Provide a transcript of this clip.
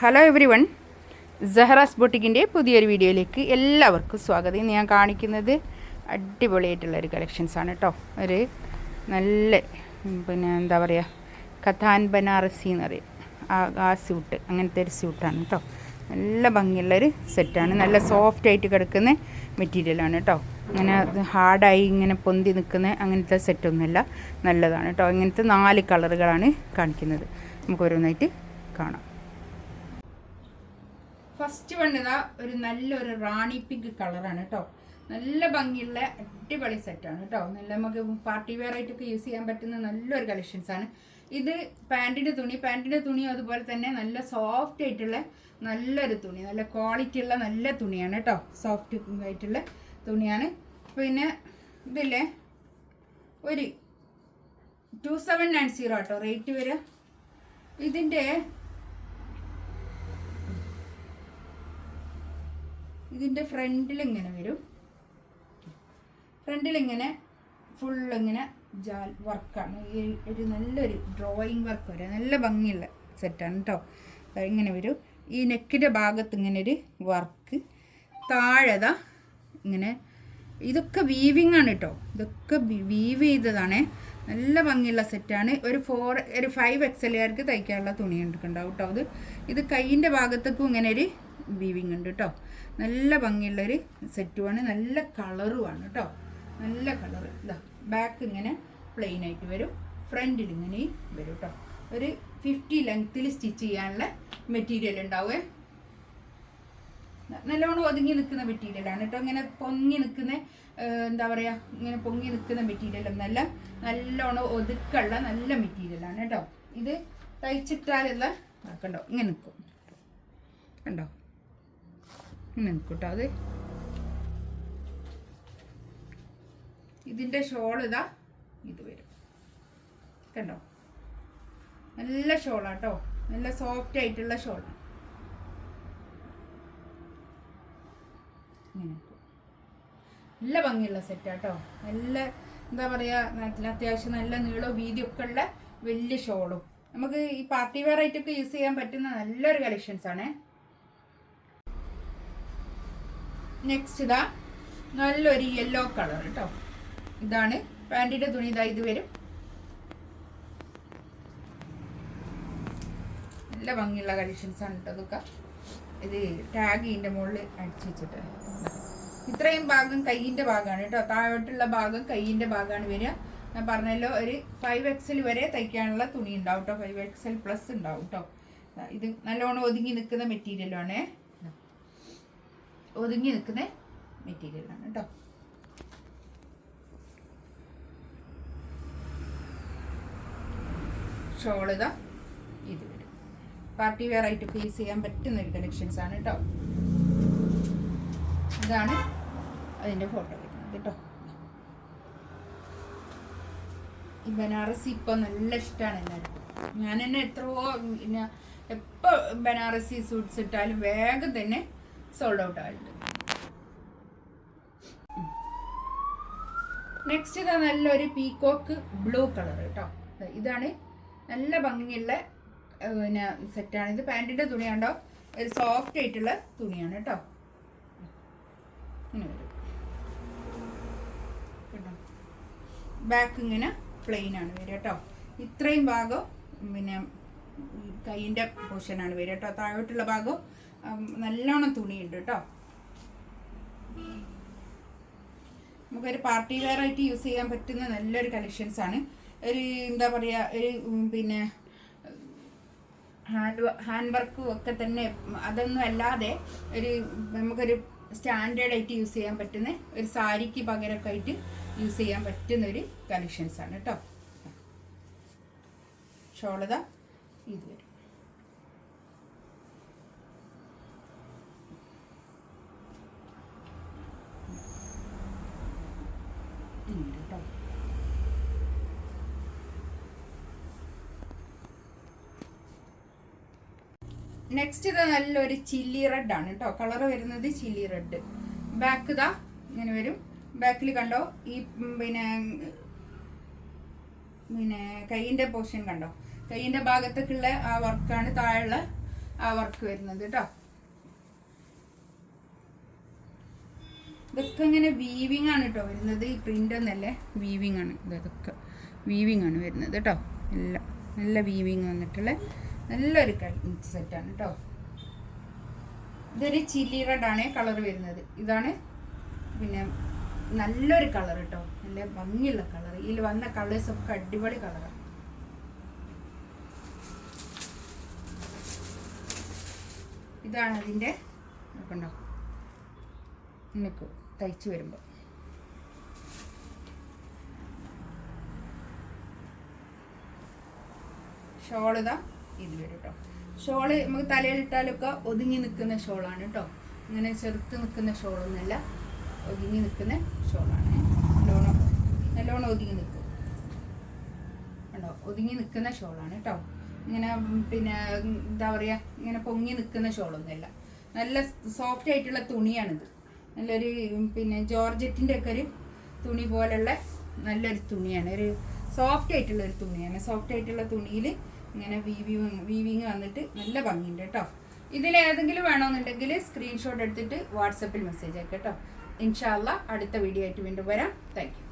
Hello every one, സഹറാസ് ബൊട്ടിക്കിൻ്റെ പുതിയൊരു വീഡിയോയിലേക്ക് എല്ലാവർക്കും സ്വാഗതം. ഇന്ന് ഞാൻ കാണിക്കുന്നത് അടിപൊളിയായിട്ടുള്ളൊരു കളക്ഷൻസാണ് കേട്ടോ. ഒരു നല്ല എന്താ പറയുക, കഥാൻ ബനാറസി എന്ന് പറയും, ആ സ്യൂട്ട്, അങ്ങനത്തെ ഒരു സ്യൂട്ടാണ് കേട്ടോ. നല്ല ഭംഗിയുള്ളൊരു സെറ്റാണ്. നല്ല സോഫ്റ്റായിട്ട് കിടക്കുന്ന മെറ്റീരിയലാണ് കേട്ടോ. ഇങ്ങനെ ഹാർഡായി ഇങ്ങനെ പൊന്തി നിൽക്കുന്ന അങ്ങനത്തെ സെറ്റൊന്നുമല്ല, നല്ലതാണ് കേട്ടോ. ഇങ്ങനത്തെ 4 കളറുകളാണ് കാണിക്കുന്നത്. നമുക്ക് ഓരോന്നായിട്ട് കാണാം. ഫസ്റ്റ് വണ്ണതാ ഒരു നല്ലൊരു റാണി പിങ്ക് കളറാണ് കേട്ടോ. നല്ല ഭംഗിയുള്ള അടിപൊളി സെറ്റാണ് കേട്ടോ. നല്ല നമുക്ക് പാർട്ടി വെയർ ആയിട്ടൊക്കെ യൂസ് ചെയ്യാൻ പറ്റുന്ന നല്ലൊരു കളക്ഷൻസാണ് ഇത്. പാൻറ്റിൻ്റെ തുണി അതുപോലെ തന്നെ നല്ല സോഫ്റ്റ് ആയിട്ടുള്ള നല്ലൊരു തുണി, നല്ല ക്വാളിറ്റി ഉള്ള നല്ല തുണിയാണ് കേട്ടോ. സോഫ്റ്റ് ആയിട്ടുള്ള തുണിയാണ്. പിന്നെ ഇതില്ലേ ഒരു 2790 കേട്ടോ റേറ്റ് വരിക. ഇതിൻ്റെ ഫ്രണ്ടിൽ ഇങ്ങനെ വരും. ഫ്രണ്ടിലിങ്ങനെ ഫുള്ളിങ്ങനെ ജാൽ വർക്കാണ്. ഈ ഒരു നല്ലൊരു ഡ്രോയിങ് വർക്ക് വരെ നല്ല ഭംഗിയുള്ള സെറ്റാണ് കേട്ടോ. ഇങ്ങനെ വരും. ഈ നെക്കിൻ്റെ ഭാഗത്ത് ഇങ്ങനെ ഒരു വർക്ക്, താഴെതാ ഇങ്ങനെ. ഇതൊക്കെ വീവിങ് ആണ് കേട്ടോ. ഇതൊക്കെ വീവ് ചെയ്തതാണ്. നല്ല ഭംഗിയുള്ള സെറ്റാണ്. ഒരു 5 XL തയ്ക്കാനുള്ള തുണി ഉണ്ടാവും കേട്ടോ. ഇത് കൈയിൻ്റെ ഭാഗത്തേക്കും ഇങ്ങനെ ഒരു വീവിങ് ഉണ്ട് കേട്ടോ. നല്ല ഭംഗിയുള്ളൊരു സെറ്റുമാണ്. നല്ല കളറുമാണ് കേട്ടോ. നല്ല കളർ. ഇതാ ബാക്ക് ഇങ്ങനെ പ്ലെയിൻ ആയിട്ട് വരും, ഫ്രണ്ടിൽ ഇങ്ങനെ വരും കേട്ടോ. ഒരു 50 ലെങ്ത്തിൽ സ്റ്റിച്ച് ചെയ്യാനുള്ള മെറ്റീരിയൽ ഉണ്ടാവേ. നല്ലോണം ഒതുങ്ങി നിൽക്കുന്ന മെറ്റീരിയലാണ് കേട്ടോ. ഇങ്ങനെ പൊങ്ങി നിൽക്കുന്ന എന്താ പറയുക, ഇങ്ങനെ പൊങ്ങി നിൽക്കുന്ന മെറ്റീരിയൽ ഒന്നല്ല, നല്ലോണം ഒതുക്കുള്ള നല്ല മെറ്റീരിയലാണ് കേട്ടോ. ഇത് തയ്ച്ചിട്ടാലുള്ള കണ്ടോ, ഇങ്ങനെ നിൽക്കും കണ്ടോ, ഇങ്ങനെ നിൽക്കും കേട്ടോ. അത് ഇതിൻ്റെ ഷോൾ ഇതാ ഇത് വരും കണ്ടോ. നല്ല ഷോളാട്ടോ, നല്ല സോഫ്റ്റ് ആയിട്ടുള്ള ഷോൾ. ഇങ്ങനെ നല്ല ഭംഗിയുള്ള സെറ്റാട്ടോ. നല്ല എന്താ പറയുക, അത്യാവശ്യം നല്ല നീളവും വീതിയൊക്കെ ഉള്ള വലിയ ഷോളും. നമുക്ക് ഈ പാർട്ടി വെയർ ആയിട്ടൊക്കെ യൂസ് ചെയ്യാൻ പറ്റുന്ന നല്ലൊരു കളക്ഷൻസാണ്. നെക്സ്റ്റ് ഇതാ നല്ലൊരു യെല്ലോ കളർ കേട്ടോ. ഇതാണ് പാൻറ്റിൻ്റെ തുണി. ഇതാ ഇത് വരും. നല്ല ഭംഗിയുള്ള കളക്ഷൻസാണ് കേട്ടോ. അതൊക്കെ ഇത് ടാഗ് ഇതിൻ്റെ മുകളിൽ അടിച്ചു വെച്ചിട്ട് ഇത്രയും ഭാഗം കയ്യിൻ്റെ ഭാഗമാണ് കേട്ടോ. താഴോട്ടുള്ള ഭാഗം കയ്യിൻ്റെ ഭാഗമാണ് വരിക. ഞാൻ പറഞ്ഞല്ലോ ഒരു 5 XL വരെ തയ്ക്കാനുള്ള തുണി ഉണ്ടാവും കേട്ടോ. 5 XL പ്ലസ് ഉണ്ടാവും കേട്ടോ. ഇത് നല്ലോണം ഒതുങ്ങി നിൽക്കുന്ന മെറ്റീരിയലാണ്. ഒതുങ്ങി നിൽക്കുന്ന മെറ്റീരിയലാണ് കേട്ടോ. ഷോളിതാ ഇത് വരും. പാർട്ടി വെയർ ആയിട്ടൊക്കെ യൂസ് ചെയ്യാൻ പറ്റുന്ന ഒരു കളക്ഷൻസാണ് കേട്ടോ. ഇതാണ് അതിൻ്റെ ഫോട്ടോ വരുന്നത് കേട്ടോ. ഈ ബനാറസി ഇപ്പോൾ നല്ല ഇഷ്ടമാണ് എല്ലാവർക്കും. ഞാൻ തന്നെ എത്രയോ പിന്നെ എപ്പോൾ ബനാറസി സൂട്ട്സ് ഇട്ടാലും വേഗം തന്നെ സോൾഡ് ഔട്ട് ആയിട്ട്. നെക്സ്റ്റ് ഇതാ നല്ലൊരു പീകോക്ക് ബ്ലൂ കളർ കേട്ടോ. ഇതാണ് നല്ല ഭംഗിയുള്ള പിന്നെ സെറ്റാണ്. ഇത് പാൻറ്റിൻ്റെ തുണിയാണ്ടോ, ഒരു സോഫ്റ്റ് ആയിട്ടുള്ള തുണിയാണ് കേട്ടോ. ഇങ്ങനെ വരും കേട്ടോ. ബാക്ക് ഇങ്ങനെ പ്ലെയിൻ ആണ് വരിക കേട്ടോ. ഇത്രയും ഭാഗം പിന്നെ കൈയിൻ്റെ പോർഷനാണ് വരിക കേട്ടോ. താഴോട്ടുള്ള ഭാഗം നല്ലോണം തുണിയുണ്ട് കേട്ടോ. നമുക്കൊരു പാർട്ടി വെയർ ആയിട്ട് യൂസ് ചെയ്യാൻ പറ്റുന്ന നല്ലൊരു കളക്ഷൻസാണ്. ഒരു എന്താ പറയുക, ഒരു പിന്നെ ഹാൻഡ് വർക്കും ഒക്കെ തന്നെ അതൊന്നും അല്ലാതെ ഒരു നമുക്കൊരു സ്റ്റാൻഡേർഡ് ആയിട്ട് യൂസ് ചെയ്യാൻ പറ്റുന്ന ഒരു സാരിക്ക് പകരമൊക്കെ ആയിട്ട് യൂസ് ചെയ്യാൻ പറ്റുന്ന ഒരു കളക്ഷൻസാണ് കേട്ടോ. ഷോളത ഇത് വരും. കേട്ടോ. നെക്സ്റ്റ് ഇതാ നല്ലൊരു ചില്ലി റെഡ് ആണ് കേട്ടോ. കളർ വരുന്നത് ചില്ലി റെഡ്. ബാക്ക് ഇതാ ഇങ്ങനെ വരും. ബാക്കിൽ കണ്ടോ ഈ പിന്നെ കൈയിൻ്റെ പോർഷൻ കണ്ടോ. കൈയിൻ്റെ ഭാഗത്തേക്കുള്ള ആ വർക്കാണ്. താഴെയുള്ള ആ വർക്ക് വരുന്നത് കേട്ടോ. ഇതൊക്കെ ഇങ്ങനെ വീവിങ് ആണ് കേട്ടോ വരുന്നത്. ഈ പ്രിൻ്റ് ഒന്നല്ലേ, വീവിങ് ആണ്. ഇതൊക്കെ വീവിങ് ആണ് വരുന്നത് കേട്ടോ. എല്ലാം നല്ല വീവിങ് വന്നിട്ടുള്ള നല്ലൊരു സെറ്റാണ് കേട്ടോ. ഇതൊരു ചില്ലി റെഡാണ് കളർ വരുന്നത്. ഇതാണ് പിന്നെ നല്ലൊരു കളർ കേട്ടോ, നല്ല ഭംഗിയുള്ള കളർ. ഇതിൽ വന്ന കളേഴ്സൊക്കെ അടിപൊളി കളറാണ്. ഇതാണ് അതിൻ്റെ നോക്കണ്ടോ നിനക്ക് തയ്ച്ച് വരുമ്പോൾ. ഷോൾ ഇതാ ഇത് വരും കേട്ടോ. ഷോള് നമുക്ക് തലയിലിട്ടാലൊക്കെ ഒതുങ്ങി നിൽക്കുന്ന ഷോളാണ് കേട്ടോ. ഇങ്ങനെ ചെറുത്ത് നിൽക്കുന്ന ഷോളൊന്നുമല്ല, ഒതുങ്ങി നിൽക്കുന്ന ഷോളാണ്. നല്ലോണം ഒതുങ്ങി നിൽക്കും കേട്ടോ. ഒതുങ്ങി നിൽക്കുന്ന ഷോളാണ് കേട്ടോ. ഇങ്ങനെ പിന്നെ എന്താ പറയുക, ഇങ്ങനെ പൊങ്ങി നിൽക്കുന്ന ഷോളൊന്നുമല്ല. നല്ല സോഫ്റ്റ് ആയിട്ടുള്ള തുണിയാണിത്. നല്ലൊരു പിന്നെ ജോർജറ്റിൻ്റെ ഒക്കെ ഒരു തുണി പോലുള്ള നല്ലൊരു തുണിയാണ്. ഒരു സോഫ്റ്റ് ആയിട്ടുള്ള ഒരു തുണിയാണ്. സോഫ്റ്റ് ആയിട്ടുള്ള തുണിയിൽ ഇങ്ങനെ വീവിങ് വന്നിട്ട് നല്ല ഭംഗിയുണ്ട് കേട്ടോ. ഇതിലേതെങ്കിലും വേണമെന്നുണ്ടെങ്കിൽ സ്ക്രീൻഷോട്ട് എടുത്തിട്ട് വാട്സപ്പിൽ മെസ്സേജ് ആക്കാം കേട്ടോ. ഇൻഷാ അല്ലാഹ് അടുത്ത വീഡിയോ ആയിട്ട് വീണ്ടും വരാം. Thank you.